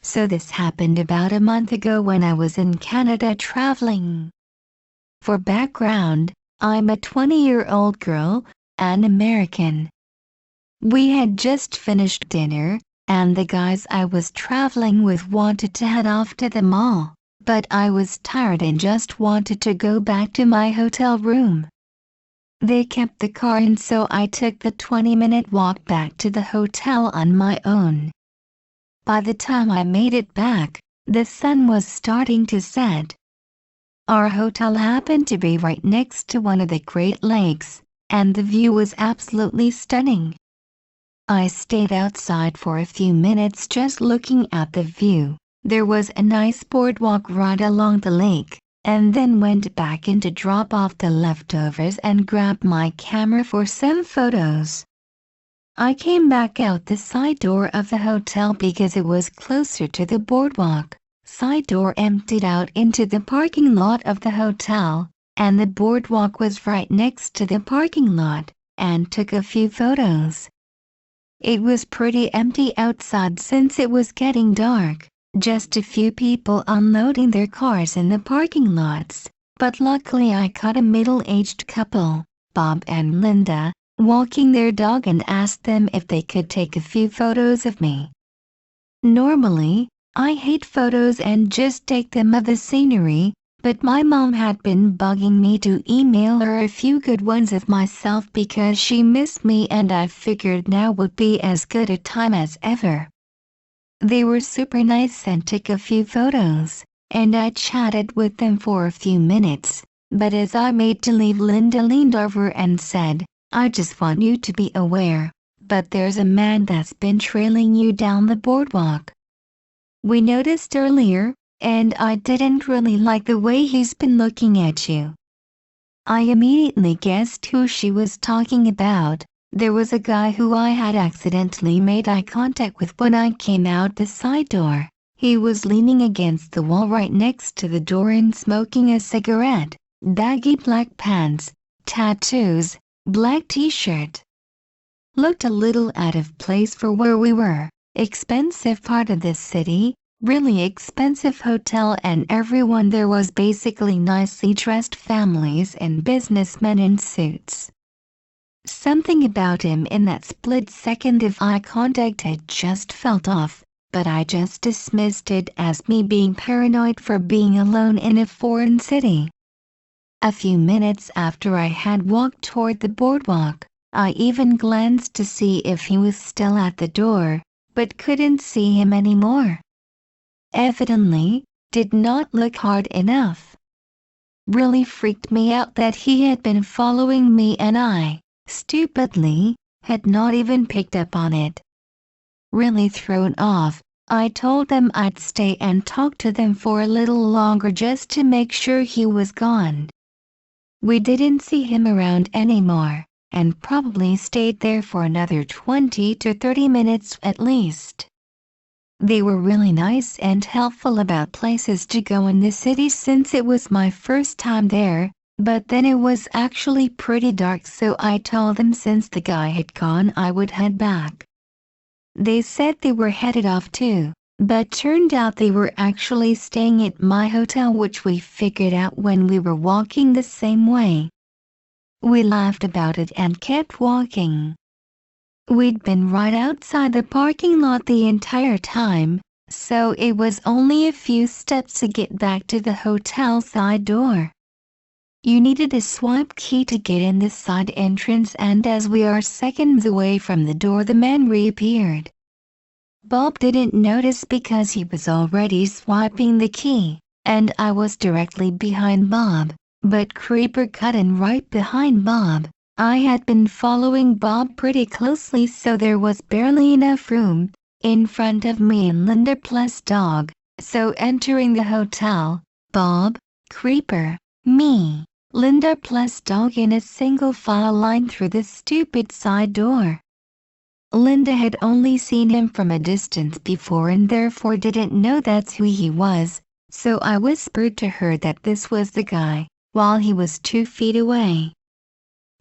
So this happened about a month ago when I was in Canada traveling. For background, I'm a 20-year-old girl, an American. We had just finished dinner, and the guys I was traveling with wanted to head off to the mall, but I was tired and just wanted to go back to my hotel room. They kept the car and so I took the 20-minute walk back to the hotel on my own. By the time I made it back, the sun was starting to set. Our hotel happened to be right next to one of the Great Lakes, and the view was absolutely stunning. I stayed outside for a few minutes just looking at the view. There was a nice boardwalk right along the lake, and then went back in to drop off the leftovers and grab my camera for some photos. I came back out the side door of the hotel because it was closer to the boardwalk. Side door emptied out into the parking lot of the hotel, and the boardwalk was right next to the parking lot, and took a few photos. It was pretty empty outside since it was getting dark, just a few people unloading their cars in the parking lots, but luckily I caught a middle-aged couple, Bob and Linda, walking their dog and asked them if they could take a few photos of me. Normally, I hate photos and just take them of the scenery, but my mom had been bugging me to email her a few good ones of myself because she missed me and I figured now would be as good a time as ever. They were super nice and took a few photos, and I chatted with them for a few minutes, but as I made to leave, Linda leaned over and said, "I just want you to be aware, but there's a man that's been trailing you down the boardwalk. We noticed earlier, and I didn't really like the way he's been looking at you." I immediately guessed who she was talking about. There was a guy who I had accidentally made eye contact with when I came out the side door. He was leaning against the wall right next to the door and smoking a cigarette, baggy black pants, tattoos, black t-shirt. Looked a little out of place for where we were. Expensive part of the city, really expensive hotel, and everyone there was basically nicely dressed families and businessmen in suits. Something about him in that split second of eye contact had just felt off, but I just dismissed it as me being paranoid for being alone in a foreign city. A few minutes after I had walked toward the boardwalk, I even glanced to see if he was still at the door, but couldn't see him anymore. Evidently, did not look hard enough. Really freaked me out that he had been following me and I, stupidly, had not even picked up on it. Really thrown off, I told them I'd stay and talk to them for a little longer just to make sure he was gone. We didn't see him around anymore, and probably stayed there for another 20 to 30 minutes at least. They were really nice and helpful about places to go in the city since it was my first time there, but then it was actually pretty dark, so I told them since the guy had gone I would head back. They said they were headed off too, but turned out they were actually staying at my hotel, which we figured out when we were walking the same way. We laughed about it and kept walking. We'd been right outside the parking lot the entire time, so it was only a few steps to get back to the hotel side door. You needed a swipe key to get in the side entrance, and as we are seconds away from the door, the man reappeared. Bob didn't notice because he was already swiping the key, and I was directly behind Bob, but Creeper cut in right behind Bob. I had been following Bob pretty closely, so there was barely enough room in front of me and Linda plus dog, so entering the hotel, Bob, Creeper, me, Linda plus dog in a single file line through the stupid side door. Linda had only seen him from a distance before and therefore didn't know that's who he was, so I whispered to her that this was the guy, while he was 2 feet away,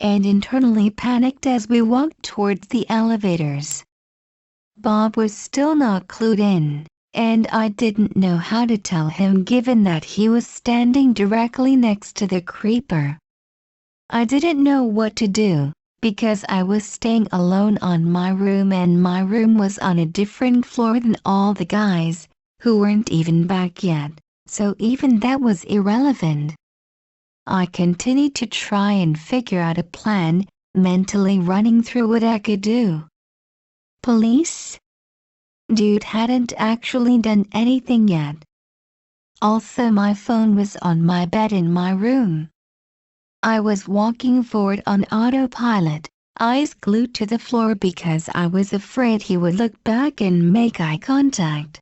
and internally panicked as we walked towards the elevators. Bob was still not clued in, and I didn't know how to tell him given that he was standing directly next to the creeper. I didn't know what to do, because I was staying alone on my room and my room was on a different floor than all the guys, who weren't even back yet, so even that was irrelevant. I continued to try and figure out a plan, mentally running through what I could do. Police? Dude hadn't actually done anything yet. Also, my phone was on my bed in my room. I was walking forward on autopilot, eyes glued to the floor because I was afraid he would look back and make eye contact.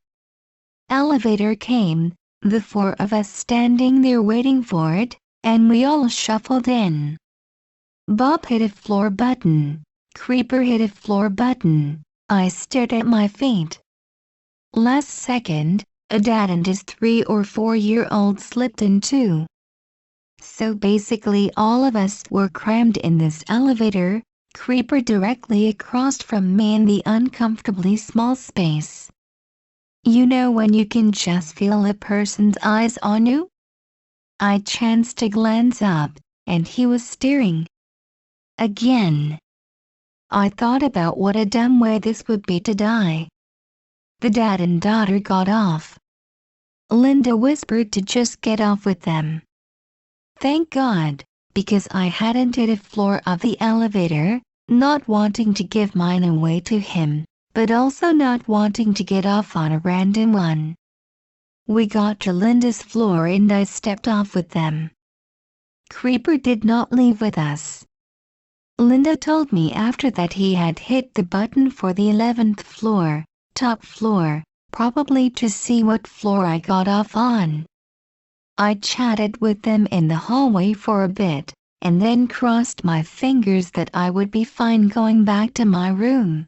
Elevator came, the four of us standing there waiting for it, and we all shuffled in. Bob hit a floor button. Creeper hit a floor button. I stared at my feet. Last second, a dad and his 3 or 4-year-old slipped in too. So basically all of us were crammed in this elevator, Creeper directly across from me in the uncomfortably small space. You know when you can just feel a person's eyes on you? I chanced to glance up, and he was staring. Again. I thought about what a dumb way this would be to die. The dad and daughter got off. Linda whispered to just get off with them. Thank God, because I hadn't hit a floor of the elevator, not wanting to give mine away to him, but also not wanting to get off on a random one. We got to Linda's floor and I stepped off with them. Creeper did not leave with us. Linda told me after that he had hit the button for the 11th floor, top floor, probably to see what floor I got off on. I chatted with them in the hallway for a bit, and then crossed my fingers that I would be fine going back to my room.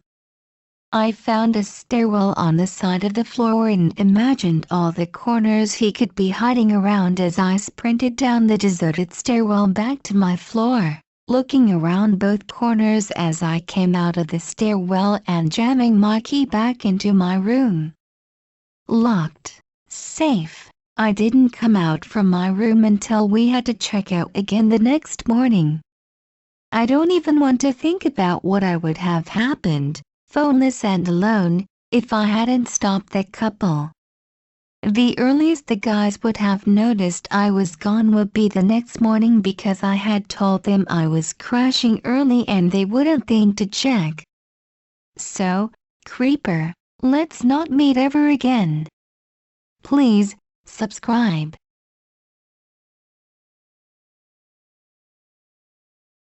I found a stairwell on the side of the floor and imagined all the corners he could be hiding around as I sprinted down the deserted stairwell back to my floor, looking around both corners as I came out of the stairwell and jamming my key back into my room. Locked. Safe. I didn't come out from my room until we had to check out again the next morning. I don't even want to think about what I would have happened, phoneless and alone, if I hadn't stopped that couple. The earliest the guys would have noticed I was gone would be the next morning because I had told them I was crashing early and they wouldn't think to check. So, Creeper, let's not meet ever again. Please, subscribe.